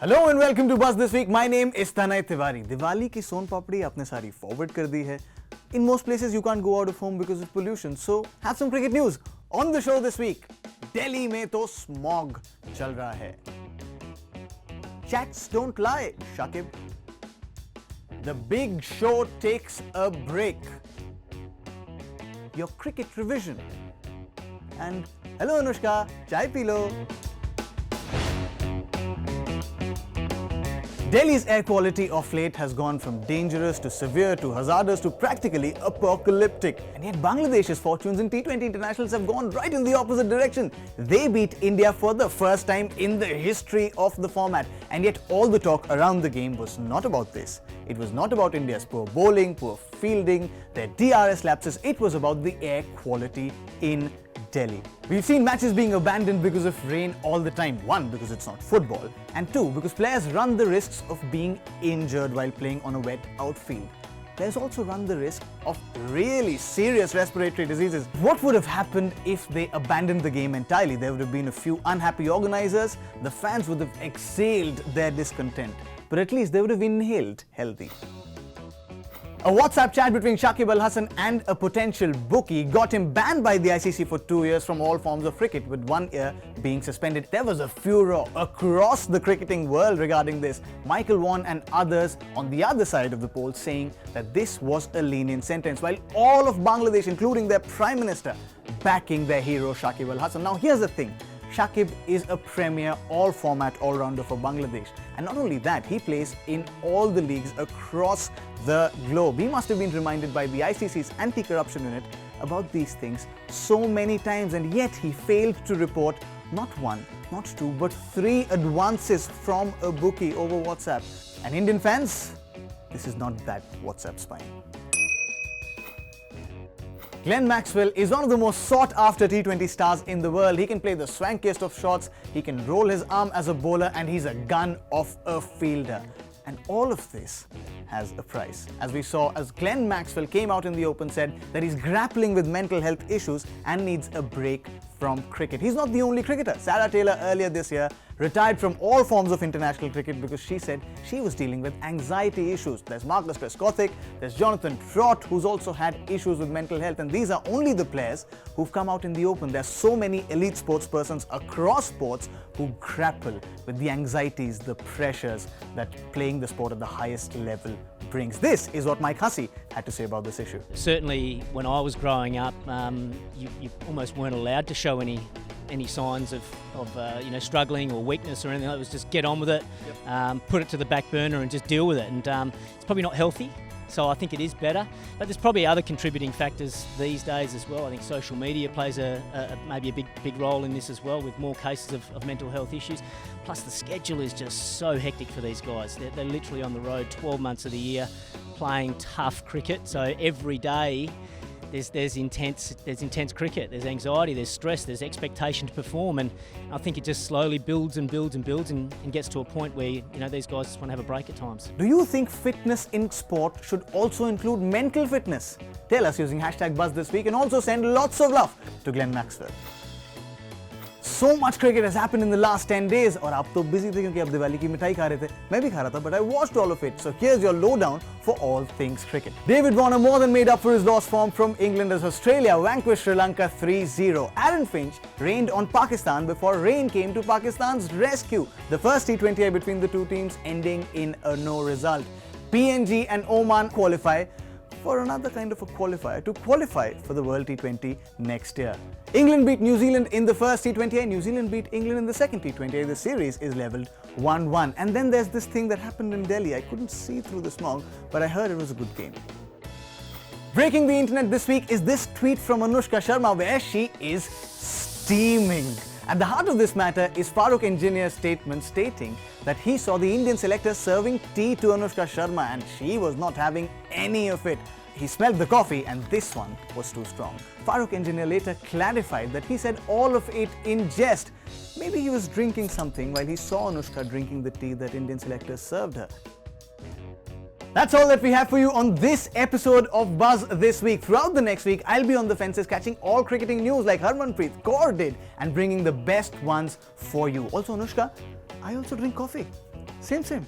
Hello and welcome to Buzz This Week. My name is Tanay Tiwari. Diwali की सोन पापड़ी आपने सारी forward कर दी है. In most places you can't go out of home because of pollution. So have some cricket news on the show this week. Delhi में तो smog चल रहा है. Chats don't lie, Shakib. The big show takes a break. Your cricket revision. And hello Anushka, chai pee lo. Delhi's air quality of late has gone from dangerous to severe to hazardous to practically apocalyptic. And yet Bangladesh's fortunes in T20 internationals have gone right in the opposite direction. They beat India for the first time in the history of the format. And yet all the talk around the game was not about this. It was not about India's poor bowling, poor fielding, their DRS lapses. It was about the air quality in Delhi. We've seen matches being abandoned because of rain all the time. One, because it's not football, and two, because players run the risks of being injured while playing on a wet outfield. Players also run the risk of really serious respiratory diseases. What would have happened if they abandoned the game entirely? There would have been a few unhappy organizers, the fans would have exhaled their discontent, but at least they would have inhaled healthy. A WhatsApp chat between Shakib Al Hasan and a potential bookie got him banned by the ICC for 2 years from all forms of cricket, with 1 year being suspended. There was a furor across the cricketing world regarding this. Michael Vaughan and others on the other side of the poll saying that this was a lenient sentence, while all of Bangladesh, including their Prime Minister, backing their hero Shakib Al Hasan. Now here's the thing. Shakib is a premier all-format all-rounder for Bangladesh. And not only that, he plays in all the leagues across the globe. He must have been reminded by the ICC's anti-corruption unit about these things so many times, and yet he failed to report not one, not two, but 3 advances from a bookie over WhatsApp. And Indian fans, this is not that WhatsApp spying. Glenn Maxwell is one of the most sought-after T20 stars in the world. He can play the swankiest of shots, he can roll his arm as a bowler, and he's a gun of a fielder. And all of this has a price. As we saw, as Glenn Maxwell came out in the open, said that he's grappling with mental health issues and needs a break from cricket. He's not the only cricketer. Sarah Taylor earlier this year retired from all forms of international cricket because she said she was dealing with anxiety issues. There's Marcus Trescothick, there's Jonathan Trott, who's also had issues with mental health, and these are only the players who've come out in the open. There's so many elite sports persons across sports who grapple with the anxieties, the pressures that playing the sport at the highest level brings. This is what Mike Hussey had to say about this issue. Certainly when I was growing up, you almost weren't allowed to show any signs of struggling or weakness or anything. It was just get on with it, put it to the back burner and just deal with it. And it's probably not healthy, so I think it is better. But there's probably other contributing factors these days as well. I think social media plays maybe a big role in this as well, with more cases of mental health issues. Plus the schedule is just so hectic for these guys. They're literally on the road 12 months of the year playing tough cricket. So every day there's intense cricket, there's anxiety, there's stress, there's expectation to perform, and I think it just slowly builds and gets to a point where these guys just want to have a break at times. Do you think fitness in sport should also include mental fitness? Tell us using #BuzzThisWeek, and also send lots of love to Glenn Maxwell. So much cricket has happened in the last 10 days, और आप तो busy थे क्योंकि आप दिवाली की मिठाई खा रहे थे. मैं भी खा रहा था, but I watched all of it. So here's your lowdown for all things cricket. David Warner more than made up for his lost form from England as Australia vanquished Sri Lanka 3-0. Aaron Finch rained on Pakistan before rain came to Pakistan's rescue. The first T20I between the two teams ending in a no result. PNG and Oman qualify for another kind of a qualifier to qualify for the World T20 next year. England beat New Zealand in the first T20I, New Zealand beat England in the second T20I. The series is levelled 1-1. And then there's this thing that happened in Delhi. I couldn't see through the smog, but I heard it was a good game. Breaking the internet this week is this tweet from Anushka Sharma where she is steaming. At the heart of this matter is Farooq Engineer's statement stating that he saw the Indian selector serving tea to Anushka Sharma and she was not having any of it. He smelled the coffee and this one was too strong. Farooq Engineer later clarified that he said all of it in jest. Maybe he was drinking something while he saw Anushka drinking the tea that Indian selector served her. That's all that we have for you on this episode of Buzz This Week. Throughout the next week, I'll be on the fences catching all cricketing news like Harmanpreet Kaur did and bringing the best ones for you. Also, Anushka, I also drink coffee. Same.